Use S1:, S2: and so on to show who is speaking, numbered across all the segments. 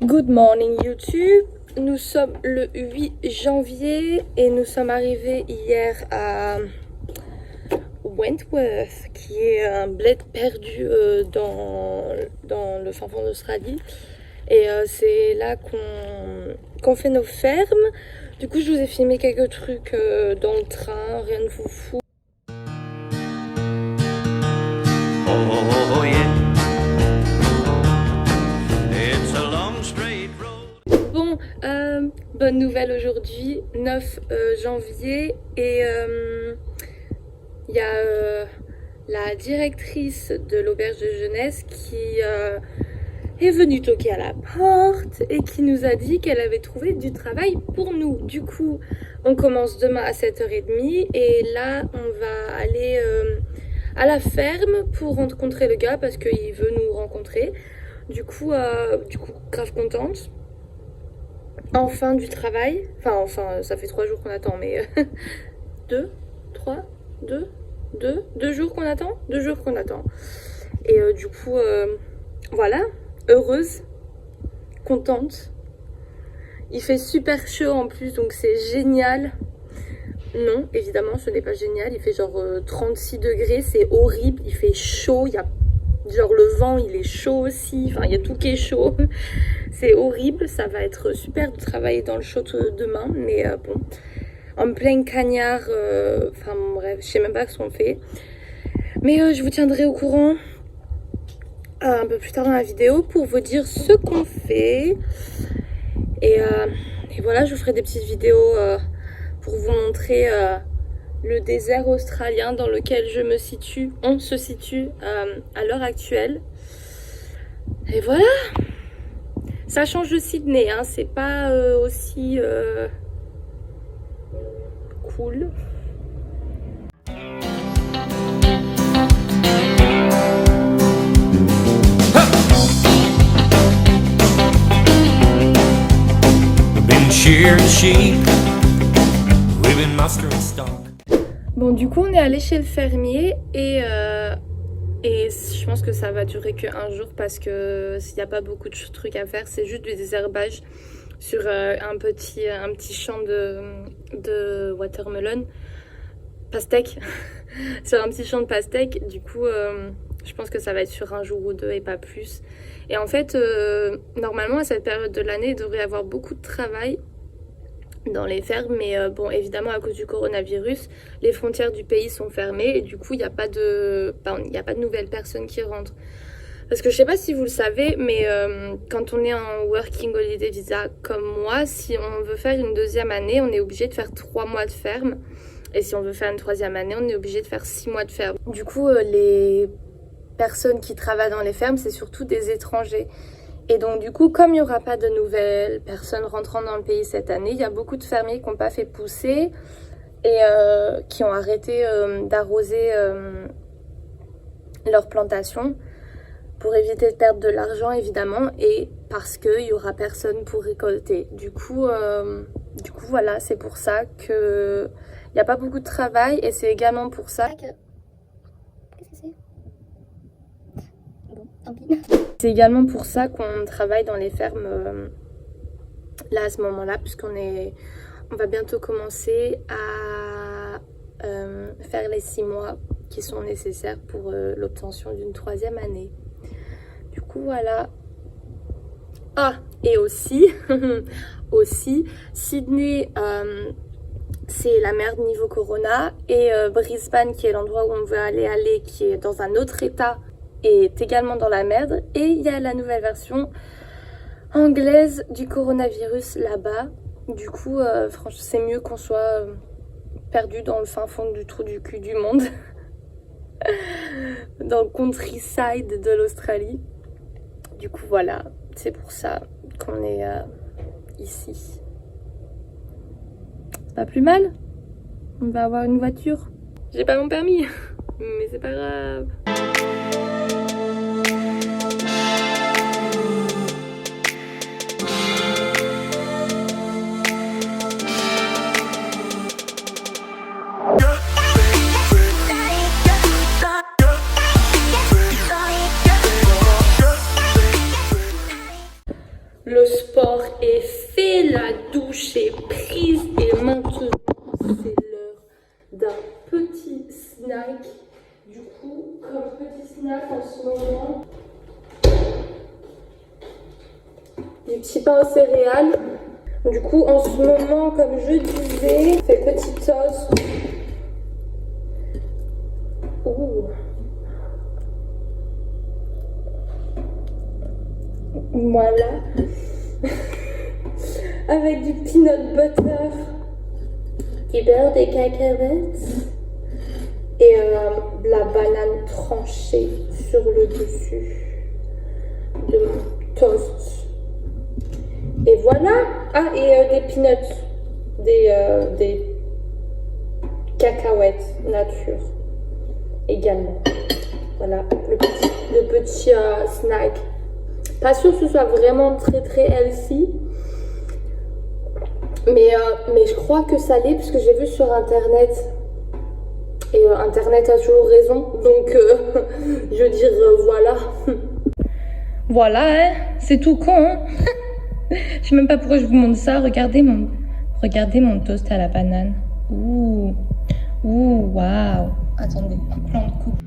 S1: Good morning YouTube, nous sommes le 8 janvier et nous sommes arrivés hier à Wentworth, qui est un bled perdu dans le fin fond d'Australie. Et c'est là qu'on fait nos fermes. Du coup je vous ai filmé quelques trucs dans le train, rien de foufou. Bon, bonne nouvelle aujourd'hui, 9 janvier, et il y a la directrice de l'auberge de jeunesse qui est venue toquer à la porte et qui nous a dit qu'elle avait trouvé du travail pour nous. Du coup, on commence demain à 7h30 et là, on va aller à la ferme pour rencontrer le gars parce qu'il veut nous rencontrer. Du coup, grave contente. Enfin du travail, enfin ça fait 3 jours qu'on attend, mais 2 jours qu'on attend, 2 jours qu'on attend. Et du coup, voilà, heureuse, contente. Il fait super chaud en plus, donc c'est génial. Non, évidemment, ce n'est pas génial. Il fait genre 36 degrés, c'est horrible, il fait chaud, il y a genre le vent, il est chaud aussi, enfin il y a tout qui est chaud. C'est horrible, ça va être super de travailler dans le chaud demain, mais bon, en plein cagnard, enfin bref, je sais même pas ce qu'on fait. Mais je vous tiendrai au courant un peu plus tard dans la vidéo pour vous dire ce qu'on fait. Et voilà, je vous ferai des petites vidéos pour vous montrer le désert australien dans lequel on se situe à l'heure actuelle. Et voilà, ça change de Sydney, hein, c'est pas aussi cool. Bon, du coup, on est allé chez le fermier et je pense que ça va durer qu'un jour parce que s'il n'y a pas beaucoup de trucs à faire, c'est juste du désherbage sur un petit champ de watermelon, pastèque, sur un petit champ de pastèque. Du coup, je pense que ça va être sur un jour ou deux et pas plus. Et en fait, normalement, à cette période de l'année, il devrait y avoir beaucoup de travail dans les fermes, mais bon, évidemment, à cause du coronavirus, les frontières du pays sont fermées et du coup, il n'y a pas de nouvelles personnes qui rentrent. Parce que je sais pas si vous le savez, mais quand on est en Working Holiday Visa comme moi, si on veut faire une deuxième année, on est obligé de faire 3 mois de ferme. Et si on veut faire une troisième année, on est obligé de faire 6 mois de ferme. Du coup, les personnes qui travaillent dans les fermes, c'est surtout des étrangers. Et donc du coup, comme il n'y aura pas de nouvelles personnes rentrant dans le pays cette année, il y a beaucoup de fermiers qui n'ont pas fait pousser et qui ont arrêté d'arroser leurs plantations pour éviter de perdre de l'argent évidemment et parce qu'il n'y aura personne pour récolter. Du coup voilà, c'est pour ça qu'il n'y a pas beaucoup de travail et c'est également pour ça que... Qu'est-ce que c'est ? Bon, tant pis. C'est également pour ça qu'on travaille dans les fermes là à ce moment-là, puisqu'on va bientôt commencer à faire les 6 mois qui sont nécessaires pour l'obtention d'une troisième année. Du coup voilà. Ah, et aussi, Sydney, c'est la merde niveau corona, et Brisbane, qui est l'endroit où on veut aller, qui est dans un autre état, est également dans la merde. Et il y a la nouvelle version anglaise du coronavirus là-bas. Du coup, franchement, c'est mieux qu'on soit perdu dans le fin fond du trou du cul du monde. Dans le countryside de l'Australie. Du coup, voilà, c'est pour ça qu'on est ici. C'est pas plus mal. On va avoir une voiture. J'ai pas mon permis, mais c'est pas grave. le sport est fait, la douche est prise et maintenant c'est l'heure d'un petit snack. Du coup, comme petit snack en ce moment, du petit pain aux céréales. Du coup, en ce moment, comme je disais, fait petit toast. Ouh. Voilà. Avec du peanut butter, du beurre, des cacahuètes et de la banane tranchée sur le dessus de mon toast. Et voilà. Ah, et des peanuts, des cacahuètes nature également. Voilà, le petit snack. Pas sûr que ce soit vraiment très très healthy. Mais je crois que ça l'est parce que j'ai vu sur internet. Et internet a toujours raison. Donc je veux dire voilà. Voilà, hein, c'est tout con. Hein. Je sais même pas pourquoi je vous montre ça. Regardez mon toast à la banane. Ouh, waouh. Attendez, plan de coupe.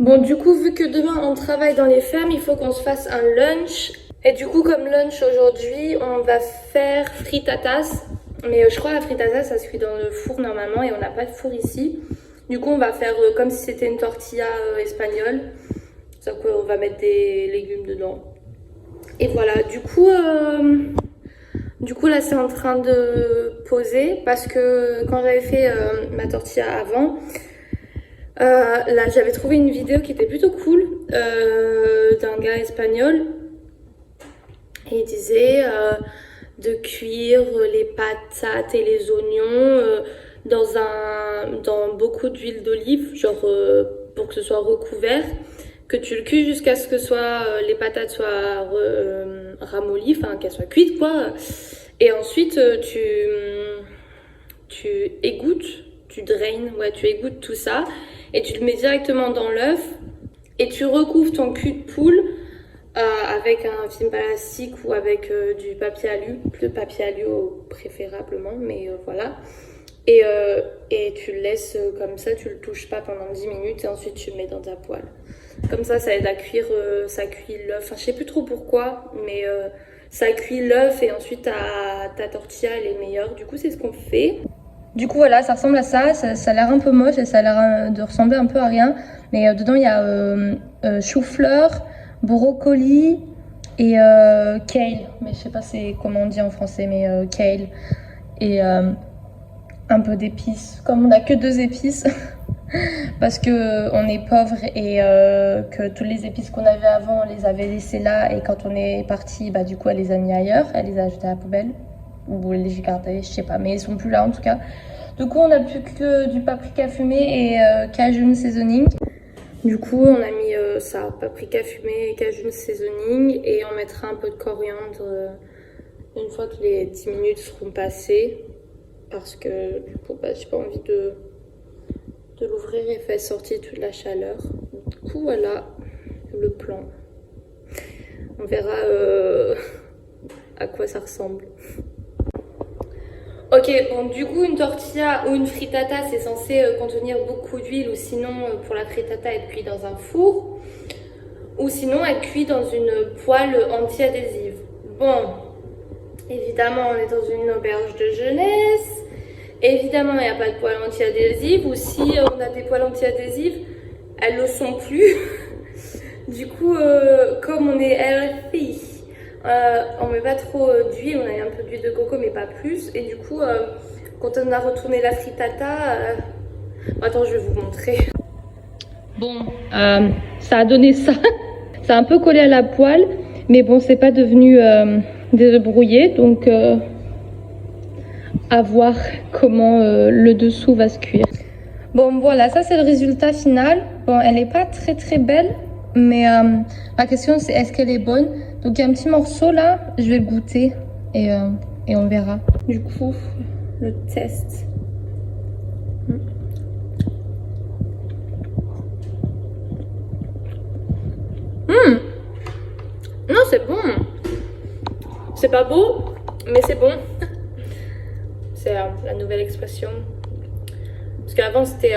S1: Bon, du coup, vu que demain on travaille dans les fermes, il faut qu'on se fasse un lunch. Et du coup, comme lunch aujourd'hui, on va faire frittatas. Mais je crois que la frittata, ça se cuit dans le four normalement et on n'a pas de four ici. Du coup, on va faire comme si c'était une tortilla espagnole. Sauf qu'on va mettre des légumes dedans. Et voilà, du coup là, c'est en train de poser parce que quand j'avais fait ma tortilla avant, là, j'avais trouvé une vidéo qui était plutôt cool d'un gars espagnol. Et il disait de cuire les patates et les oignons dans beaucoup d'huile d'olive, genre pour que ce soit recouvert, que tu le cuis jusqu'à ce que les patates soient ramollies, enfin qu'elles soient cuites quoi. Et ensuite tu égouttes, tu égouttes tout ça et tu le mets directement dans l'œuf et tu recouvres ton cul de poule avec un film plastique ou avec du papier alu, le papier alu préférablement, mais voilà. Et tu le laisses comme ça, tu le touches pas pendant 10 minutes et ensuite tu le mets dans ta poêle. Comme ça aide à cuire, ça cuit l'œuf. Enfin, je sais plus trop pourquoi, mais ça cuit l'œuf et ensuite ta tortilla elle est meilleure. Du coup, c'est ce qu'on fait. Du coup, voilà, ça ressemble à ça. Ça a l'air un peu moche et ça a l'air de ressembler un peu à rien. Mais dedans, il y a chou-fleur, brocoli et kale. Mais je sais pas c'est comment on dit en français, mais kale. Et un peu d'épices. Comme on n'a que 2 épices, parce que on est pauvre et que toutes les épices qu'on avait avant, on les avait laissées là. Et quand on est parti, bah, du coup, elle les a mis ailleurs. Elle les a jetées à la poubelle. Ou elle les a gardées, je sais pas. Mais ils sont plus là en tout cas. Du coup, on n'a plus que du paprika fumé et cajun seasoning. Du coup, on a mis ça, paprika fumé et cajun seasoning. Et on mettra un peu de coriandre une fois que les 10 minutes seront passées. Parce que du coup, bah, j'ai pas envie de l'ouvrir et faire sortir toute la chaleur. Du coup, voilà le plan. On verra à quoi ça ressemble. Ok, bon, du coup, une tortilla ou une frittata, c'est censé contenir beaucoup d'huile, ou sinon, pour la frittata, être cuit dans un four, ou sinon être cuit dans une poêle anti-adhésive. Bon, évidemment, on est dans une auberge de jeunesse. Évidemment, il n'y a pas de poêle anti-adhésive, ou si on a des poêles anti-adhésives, elles ne le sont plus. Du coup, comme on est healthy, On met pas trop d'huile, on a un peu d'huile de coco mais pas plus. Et du coup, quand on a retourné la frittata, attends, je vais vous montrer. Bon, ça a donné ça. Ça a un peu collé à la poêle, mais bon, c'est pas devenu débrouillé, donc à voir comment le dessous va se cuire. Bon, voilà, ça c'est le résultat final. Bon, elle est pas très très belle, mais la question c'est est-ce qu'elle est bonne. Donc il y a un petit morceau là, je vais le goûter et on verra. Du coup, le test. Non, c'est bon. C'est pas beau, mais c'est bon. C'est la nouvelle expression. Parce qu'avant c'était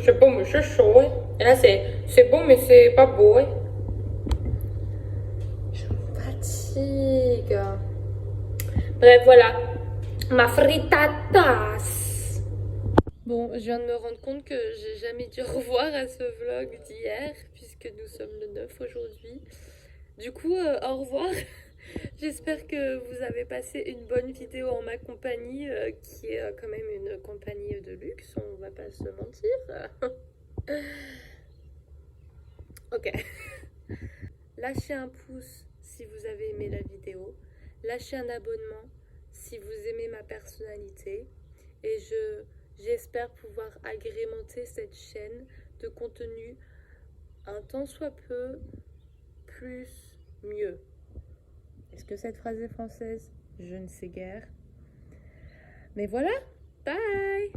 S1: c'est bon mais c'est chaud. Ouais. Et là c'est bon mais c'est pas beau. Ouais. Je me fatigue. Bref, voilà. Ma frittatas. Bon, je viens de me rendre compte que j'ai jamais dit au revoir à ce vlog d'hier, puisque nous sommes le 9 aujourd'hui. Du coup, au revoir. J'espère que vous avez passé une bonne vidéo en ma compagnie, qui est quand même une compagnie de luxe, on va pas se mentir. Ok. Lâchez un pouce si vous avez aimé la vidéo. Lâchez un abonnement si vous aimez ma personnalité. Et j'espère pouvoir agrémenter cette chaîne de contenu un tant soit peu plus mieux. Est-ce que cette phrase est française? Je ne sais guère. Mais voilà, bye!